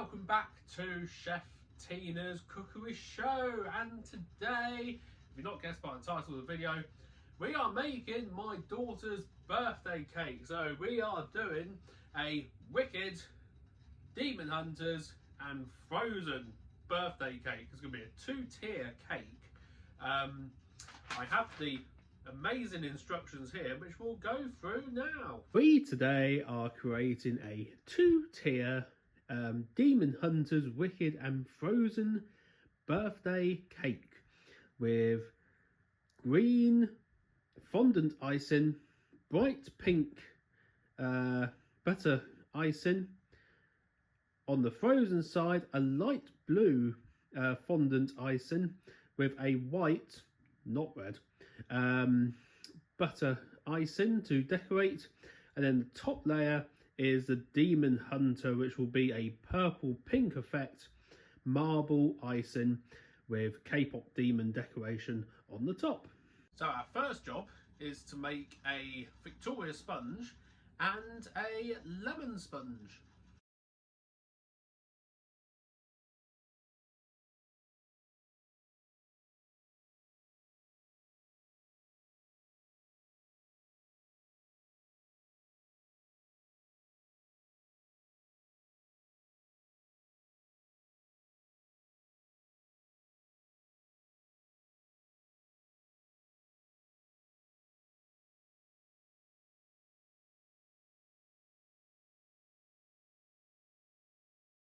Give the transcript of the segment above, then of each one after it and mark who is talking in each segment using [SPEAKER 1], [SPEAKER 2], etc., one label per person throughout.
[SPEAKER 1] welcome back to Chef Tina's Cookery Show. And today, if you're not guessed by the title of the video, we are making my daughter's birthday cake. So we are doing a Wicked, Demon Hunters and Frozen birthday cake. It's going to be a two-tier cake. I have the amazing instructions here, which we'll go through now. We today are creating a two-tier Demon Hunters, Wicked and Frozen birthday cake with green fondant icing, bright pink butter icing. On the frozen side, a light blue fondant icing with a white, not red, butter icing to decorate. And then the top layer is the Demon Hunter, which will be a purple pink effect marble icing with K-pop demon decoration on the top. So our first job is to make a Victoria sponge and a lemon sponge.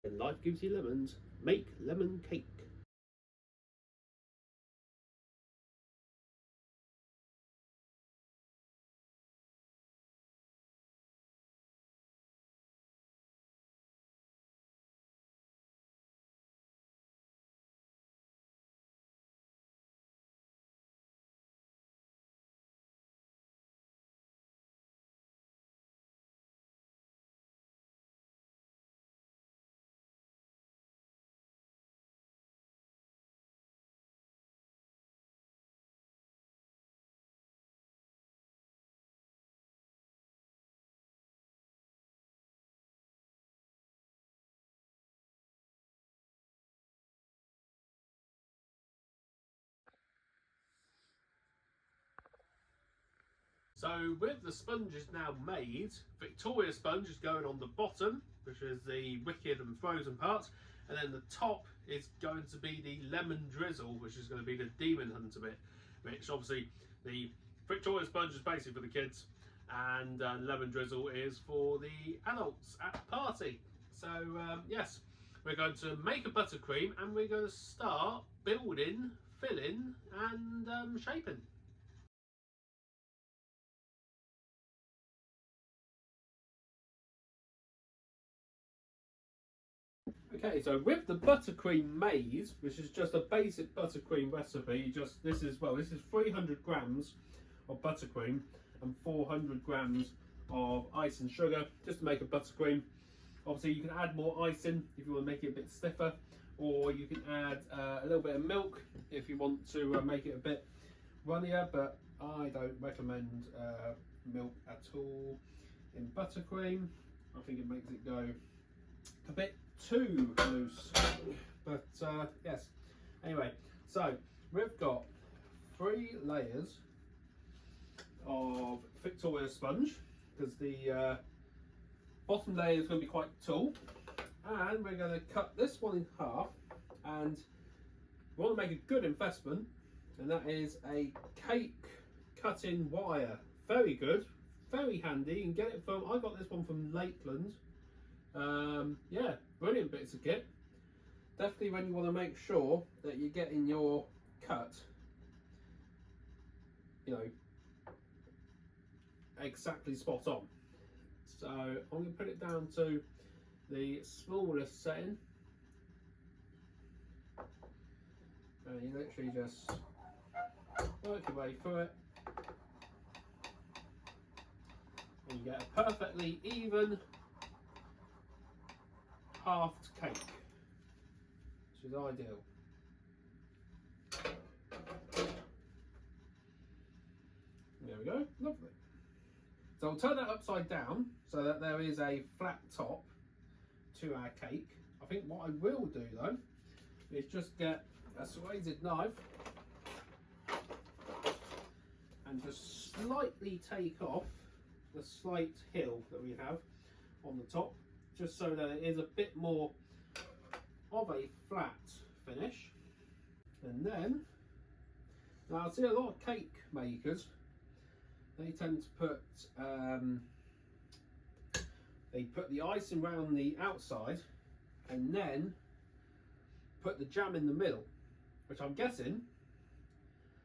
[SPEAKER 1] When life gives you lemons, make lemon cake. So with the sponges now made, Victoria sponge is going on the bottom, which is the Wicked and Frozen part, and then the top is going to be the lemon drizzle, which is going to be the Demon Hunter bit, which obviously the Victoria sponge is basically for the kids, and lemon drizzle is for the adults at the party. So yes, we're going to make a buttercream and we're going to start building, filling and shaping. Okay, so with the buttercream made, which is just a basic buttercream recipe, this is 300 grams of buttercream and 400 grams of ice and sugar just to make a buttercream. Obviously you can add more icing if you want to make it a bit stiffer, or you can add a little bit of milk if you want to make it a bit runnier, but I don't recommend milk at all in buttercream. I think it makes it go a bit too loose, but yes. Anyway, so we've got 3 layers of Victoria sponge because the bottom layer is going to be quite tall, and we're going to cut this one in half, and we want to make a good investment, and that is a cake cutting wire. Very good, very handy. You can get it from, I got this one from Lakeland. Yeah, brilliant bits of kit. Definitely when you want to make sure that you're getting your cut, you know, exactly spot on. So I'm going to put it down to the smallest setting, and you literally just work your way through it, and you get a perfectly even halved cake, which is ideal. There we go, lovely. So I'll turn that upside down so that there is a flat top to our cake. I think what I will do though is just get a serrated knife and just slightly take off the slight hill that we have on the top, just so that it is a bit more of a flat finish. And then, now I see a lot of cake makers, they tend to put the icing around the outside and then put the jam in the middle, which I'm guessing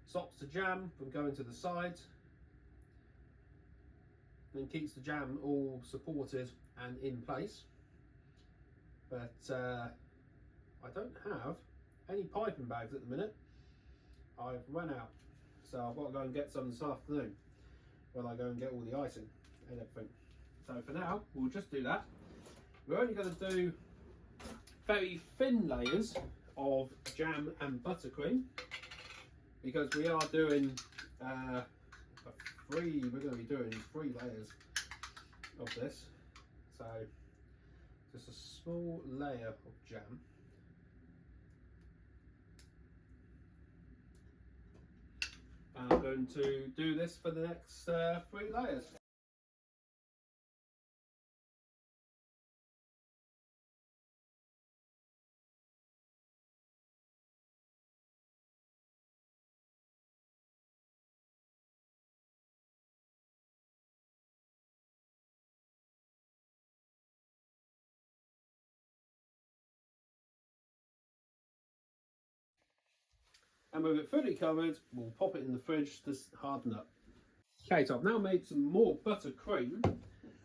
[SPEAKER 1] stops the jam from going to the sides and keeps the jam all supported and in place. But I don't have any piping bags at the minute. I've run out, so I've got to go and get some this afternoon when I go and get all the icing and everything. So for now, we'll just do that. We're only going to do very thin layers of jam and buttercream because we are doing we're going to be doing 3 layers of this. So just a small layer of jam. And I'm going to do this for the next 3 layers. And with it fully covered, we'll pop it in the fridge to harden up. Okay, so I've now made some more buttercream,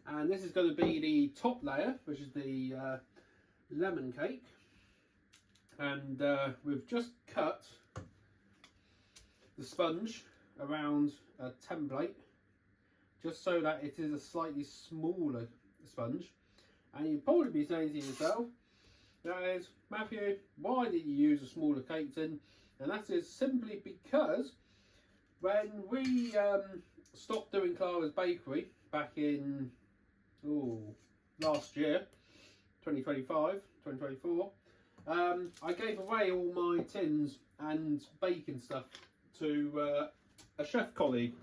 [SPEAKER 1] and this is going to be the top layer, which is the lemon cake. And we've just cut the sponge around a template, just so that it is a slightly smaller sponge. And you'd probably be saying to yourself, that is, Matthew, why did you use a smaller cake tin? And that is simply because when we stopped doing Clara's Bakery back in last year, 2025, 2024, I gave away all my tins and baking stuff to a chef colleague.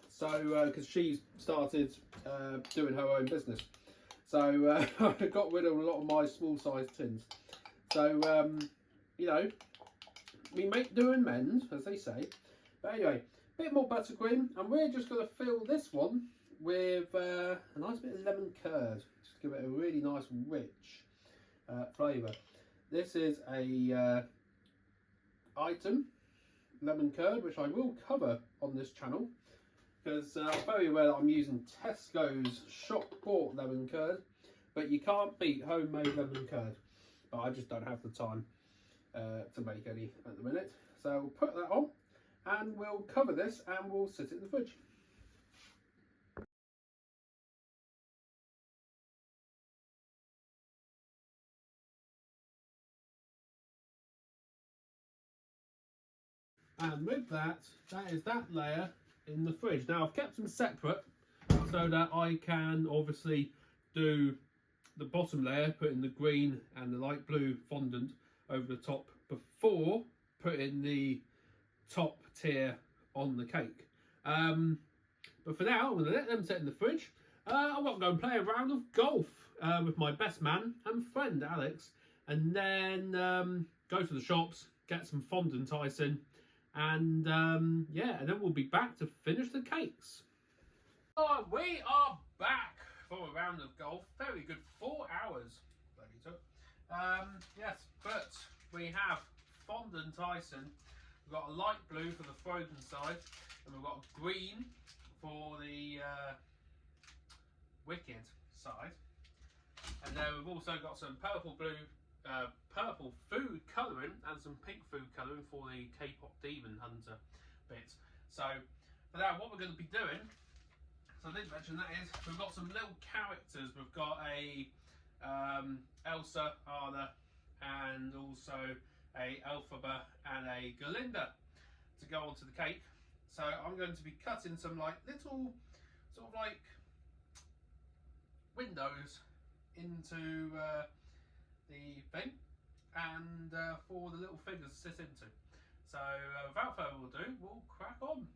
[SPEAKER 1] So, because she's started doing her own business. So I got rid of a lot of my small size tins. So, you know, we make do and mend, as they say. But anyway, a bit more buttercream, and we're just going to fill this one with a nice bit of lemon curd, just to give it a really nice rich flavour. This is a item, lemon curd, which I will cover on this channel, because I'm very aware that I'm using Tesco's shop bought lemon curd, but you can't beat homemade lemon curd. But I just don't have the time to make any at the minute. So we'll put that on and we'll cover this and we'll sit it in the fridge. And with that, that is that layer in the fridge. Now I've kept them separate so that I can obviously do the bottom layer, putting the green and the light blue fondant over the top before putting the top tier on the cake. But for now, I'm going to let them sit in the fridge. I'm going to go and play a round of golf with my best man and friend Alex, and then go to the shops, get some fondant icing, and yeah, and then we'll be back to finish the cakes. Oh, we are back for a round of golf. Very good, 4 hours bloody took. Yes, but we have fondant icing. We've got a light blue for the frozen side, and we've got green for the wicked side. And then we've also got some purple food colouring and some pink food colouring for the K-pop Demon Hunter bits. So for that, what we're going to be doing, so I did mention that is, we've got some little characters. We've got a Elsa, Anna, and also a Elphaba and a Galinda to go onto the cake. So I'm going to be cutting some like little sort of like windows into the thing, and for the little fingers to sit into. So without further ado, we'll crack on.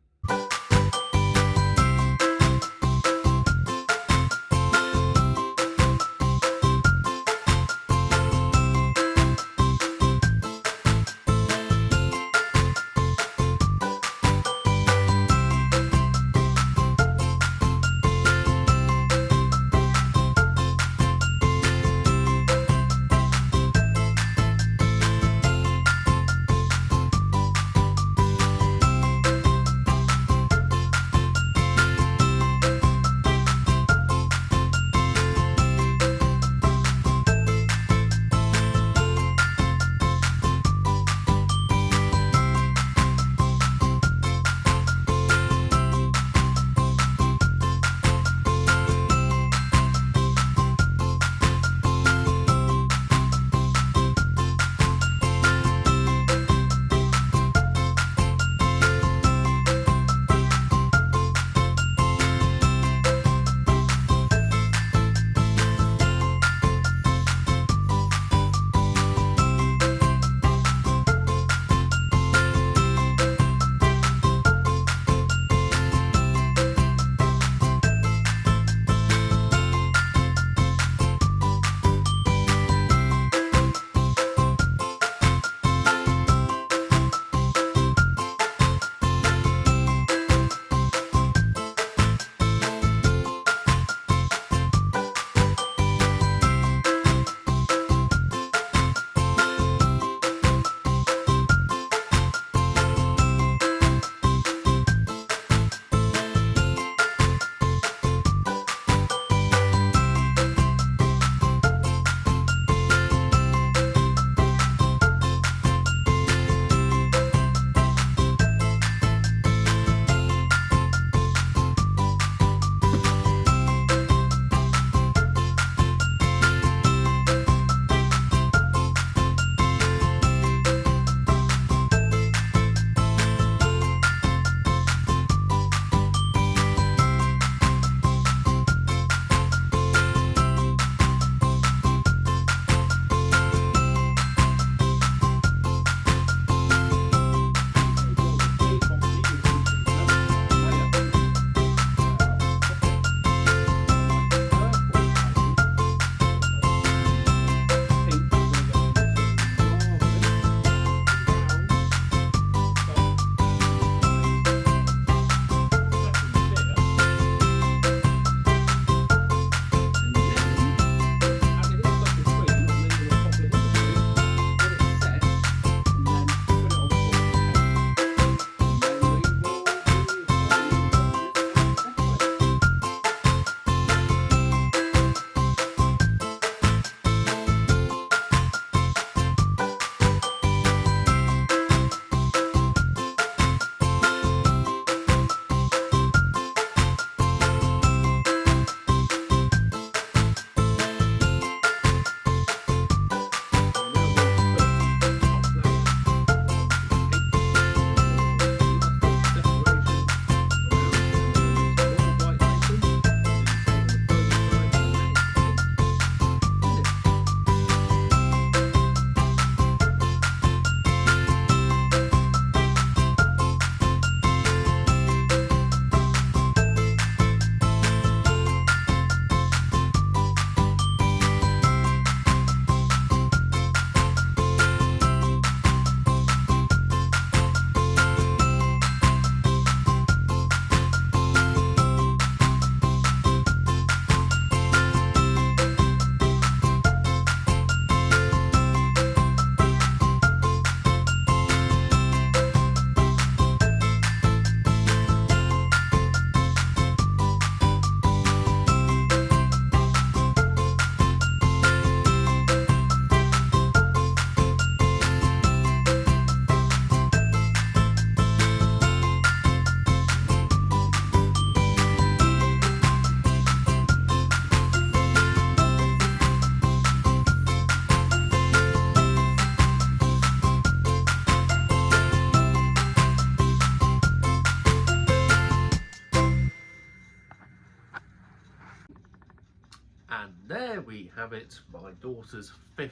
[SPEAKER 1] And there we have it, my daughter's 5th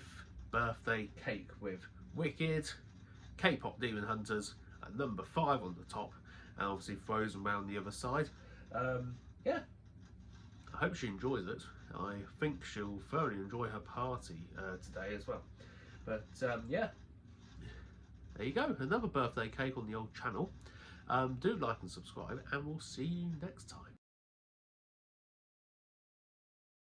[SPEAKER 1] birthday cake with Wicked, K-pop Demon Hunters, and number 5 on the top, and obviously Frozen around the other side. Yeah, I hope she enjoys it. I think she'll thoroughly enjoy her party today as well. But yeah, there you go, another birthday cake on the old channel. Do like and subscribe, and we'll see you next time.